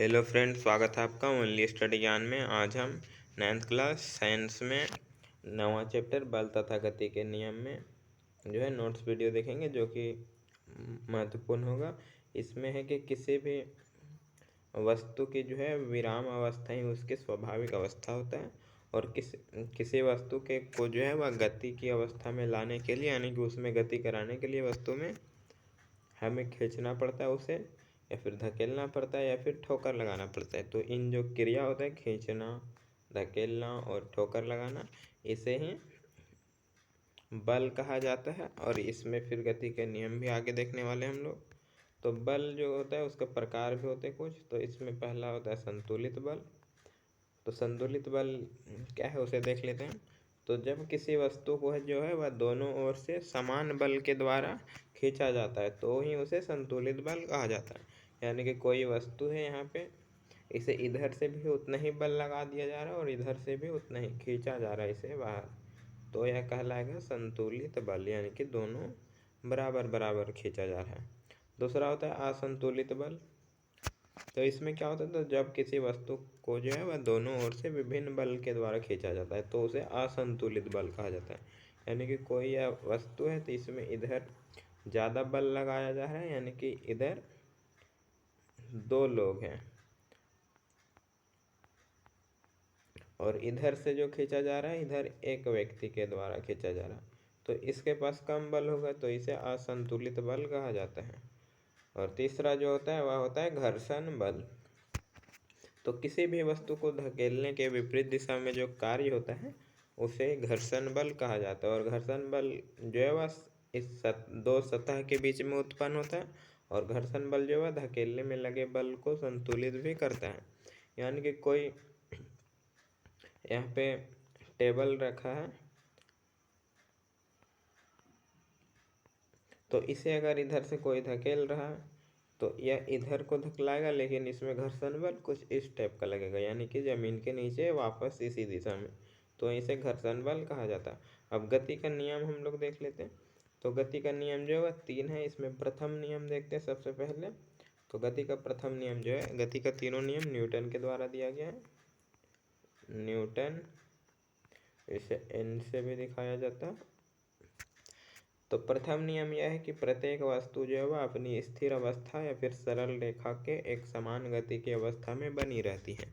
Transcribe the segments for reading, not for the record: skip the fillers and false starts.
Hello friend, स्वागत है आपका ओनली स्टडी ज्ञान में। आज हम 9th क्लास साइंस में 9वां चैप्टर बल तथा गति के नियम में जो है नोट्स वीडियो देखेंगे, जो कि महत्वपूर्ण होगा। इसमें है कि किसी भी वस्तु की जो है विराम अवस्था ही उसकी स्वाभाविक अवस्था होता है, और किसी वस्तु के को जो है वह गति की अवस्था में लाने के लिए, यानी कि उसमें गति कराने के लिए वस्तु में हमें खींचना पड़ता है उसे, या फिर धकेलना पड़ता है, या फिर ठोकर लगाना पड़ता है। तो इन जो क्रिया होता है, खींचना, धकेलना और ठोकर लगाना, इसे ही बल कहा जाता है। और इसमें फिर गति के नियम भी आगे देखने वाले हम लोग। तो बल जो होता है उसके प्रकार भी होते हैं कुछ। तो इसमें पहला होता है संतुलित बल। तो संतुलित बल क्या है उसे देख लेते हैं। तो जब किसी वस्तु को है जो है वह दोनों ओर से समान बल के द्वारा खींचा जाता है, तो ही उसे संतुलित बल कहा जाता है। यानी कि कोई वस्तु है, यहाँ पे इसे इधर से भी उतना ही बल लगा दिया जा रहा है और इधर से भी उतना ही खींचा जा रहा है इसे बाहर, तो यह कहलाएगा संतुलित बल, यानी कि दोनों बराबर बराबर खींचा जा रहा है। दूसरा होता है असंतुलित बल। तो इसमें क्या होता है, तो जब किसी वस्तु को जो है वह दोनों ओर से विभिन्न बल के द्वारा खींचा जाता है, तो उसे असंतुलित बल कहा जाता है। यानी कि कोई यह वस्तु है, तो इसमें इधर ज़्यादा बल लगाया जा रहा है, यानी कि इधर दो लोग हैं और इधर से जो खींचा जा रहा है इधर एक व्यक्ति के द्वारा खींचा जा रहा है, तो इसके पास कम बल होगा, तो इसे असंतुलित बल कहा जाता है। और तीसरा जो होता है वह होता है घर्षण बल। तो किसी भी वस्तु को धकेलने के विपरीत दिशा में जो कार्य होता है उसे घर्षण बल कहा जाता है। और घर्षण बल जो है वह दो सतह के बीच में उत्पन्न होता है, और घर्षण बल जो है धकेलने में लगे बल को संतुलित भी करता है। यानी कि कोई यहाँ पे टेबल रखा है, तो इसे अगर इधर से कोई धकेल रहा है तो यह इधर को धकेलाएगा, लेकिन इसमें घर्षण बल कुछ इस टाइप का लगेगा, यानी कि ज़मीन के नीचे वापस इसी दिशा में, तो इसे घर्षण बल कहा जाता है। अब गति का नियम हम लोग देख लेते हैं। तो गति का नियम जो है वह 3 है। इसमें प्रथम नियम देखते हैं सबसे पहले। तो गति का प्रथम नियम जो है, गति का तीनों नियम न्यूटन के द्वारा दिया गया है। न्यूटन, इसे एन से भी दिखाया जाता है। तो प्रथम नियम यह है कि प्रत्येक वस्तु जो है वह अपनी स्थिर अवस्था या फिर सरल रेखा के एक समान गति की अवस्था में बनी रहती है,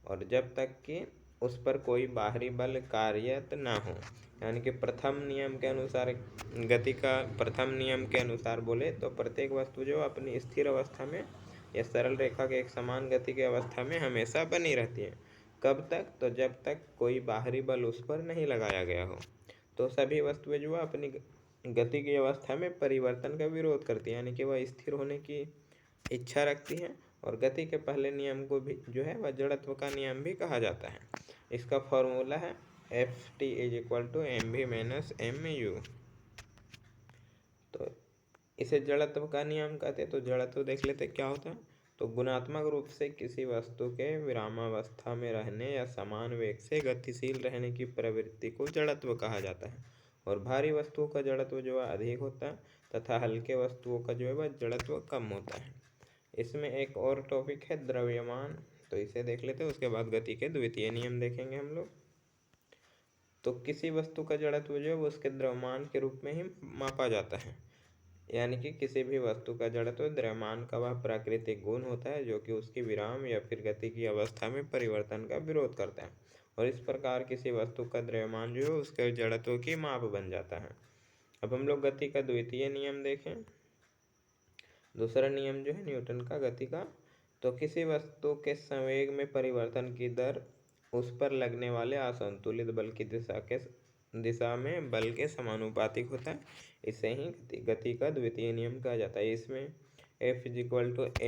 और जब तक कि उस पर कोई बाहरी बल कार्यरत ना हो। यानी कि प्रथम नियम के अनुसार, गति का प्रथम नियम के अनुसार बोले तो प्रत्येक वस्तु जो अपनी स्थिर अवस्था में या सरल रेखा के एक समान गति की अवस्था में हमेशा बनी रहती है। कब तक? तो जब तक कोई बाहरी बल उस पर नहीं लगाया गया हो। तो सभी वस्तुएं जो है अपनी गति की अवस्था में परिवर्तन का विरोध करती है, यानी कि वह स्थिर होने की इच्छा रखती हैं। और गति के पहले नियम को भी जो है वह जड़त्व का नियम भी कहा जाता है। इसका फॉर्मूला है Ft = mv - mu। तो इसे जड़त्व का नियम कहते हैं। तो जड़त्व देख लेते क्या होता है। तो गुणात्मक रूप से किसी वस्तु के विरामावस्था में रहने या समान वेग से गतिशील रहने की प्रवृत्ति को जड़त्व कहा जाता है। और भारी वस्तुओं का जड़त्व जो है अधिक होता है, तथा हल्के वस्तुओं का जो है वह जड़त्व कम होता है। इसमें एक और टॉपिक है द्रव्यमान, तो इसे देख लेते हैं। उसके बाद गति के द्वितीय नियम देखेंगे हम लोग। तो किसी वस्तु का जड़त्व जो है उसके द्रव्यमान के रूप में ही मापा जाता है। यानी कि किसी भी वस्तु का जड़त्व द्रव्यमान का वह प्राकृतिक गुण होता है जो कि उसकी विराम या फिर गति की अवस्था में परिवर्तन का विरोध करता है, और इस प्रकार किसी वस्तु का द्रव्यमान जो है उसके जड़त्व की माप बन जाता है। अब हम लोग गति का द्वितीय नियम देखें। दूसरा नियम जो है न्यूटन का गति का, तो किसी वस्तु के संवेग में परिवर्तन की दर उस पर लगने वाले असंतुलित बल की दिशा में बल के समानुपातिक होता है। इसे ही गति का द्वितीय नियम कहा जाता है। इसमें F =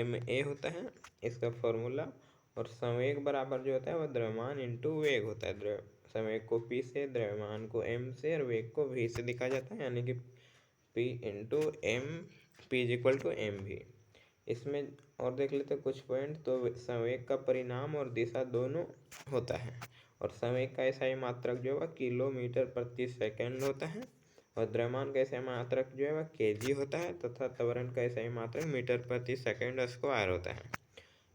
ma होता है इसका फॉर्मूला, और संवेग बराबर जो होता है वह द्रव्यमान इंटू वेग होता है। संवेग को P से, द्रव्यमान को m से और वेग को v से दिखा जाता है, यानी कि P × m, P = mv। इसमें और देख लेते हैं कुछ पॉइंट। तो संवेग का परिणाम और दिशा दोनों होता है, और संवेग का SI मात्रक जो है किलोमीटर प्रति सेकंड होता है, और द्रव्यमान का SI मात्रक जो है वह kg होता है, तथा त्वरण का SI मात्रक मीटर प्रति सेकंड स्क्वायर होता है।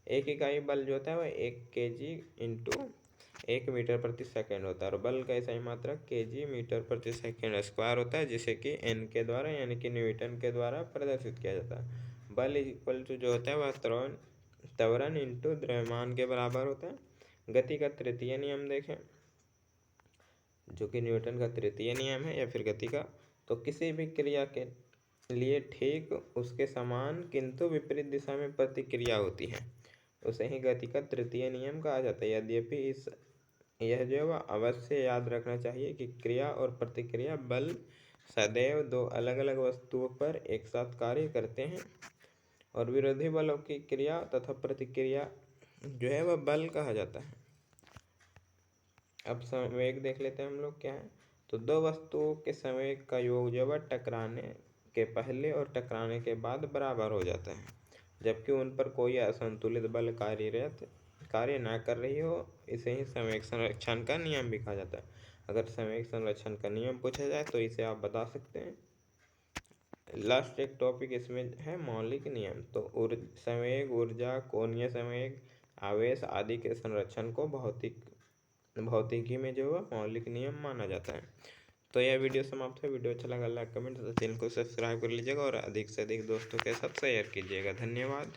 एक इकाई बल जो होता है वह 1 kg/1 मीटर/सेकंड होता है और बल का ऐसा मात्रक kg/मीटर/सेकंड² होता है, जिसे कि n के द्वारा यानी कि न्यूटन के द्वारा प्रदर्शित किया जाता है। बल इक्वल टू जो होता है वह त्वरण इंटू द्रव्यमान के बराबर होता है। गति का तृतीय नियम देखें, जो कि न्यूटन का तृतीय नियम है या फिर गति का, तो किसी भी क्रिया के लिए ठीक उसके समान किंतु विपरीत दिशा में प्रतिक्रिया होती है, उसे ही गति का तृतीय नियम कहा जाता है। यद्यपि यह जो है वह अवश्य याद रखना चाहिए कि क्रिया और प्रतिक्रिया बल सदैव दो अलग अलग वस्तुओं पर एक साथ कार्य करते हैं और विरोधी बलों की क्रिया तथा प्रतिक्रिया जो है वह बल कहा जाता है। अब संवेग देख लेते हैं हम लोग क्या है। तो दो वस्तुओं के संवेग का योग जो है टकराने के पहले और टकराने के बाद बराबर हो जाता है, जबकि उन पर कोई असंतुलित बल कार्य ना कर रही हो। इसे ही संवेग संरक्षण का नियम भी कहा जाता है। अगर संवेग संरक्षण का नियम पूछा जाए तो इसे आप बता सकते हैं। लास्ट एक टॉपिक इसमें है मौलिक नियम। तो संवेग, ऊर्जा, कोणीय संवेग, आवेश आदि के संरक्षण को भौतिकी में जो है मौलिक नियम माना जाता है। तो यह वीडियो समाप्त है। वीडियो अच्छा लगा लाइक कमेंट चैनल को सब्सक्राइब कर लीजिएगा और अधिक से अधिक दोस्तों के साथ शेयर कीजिएगा। धन्यवाद।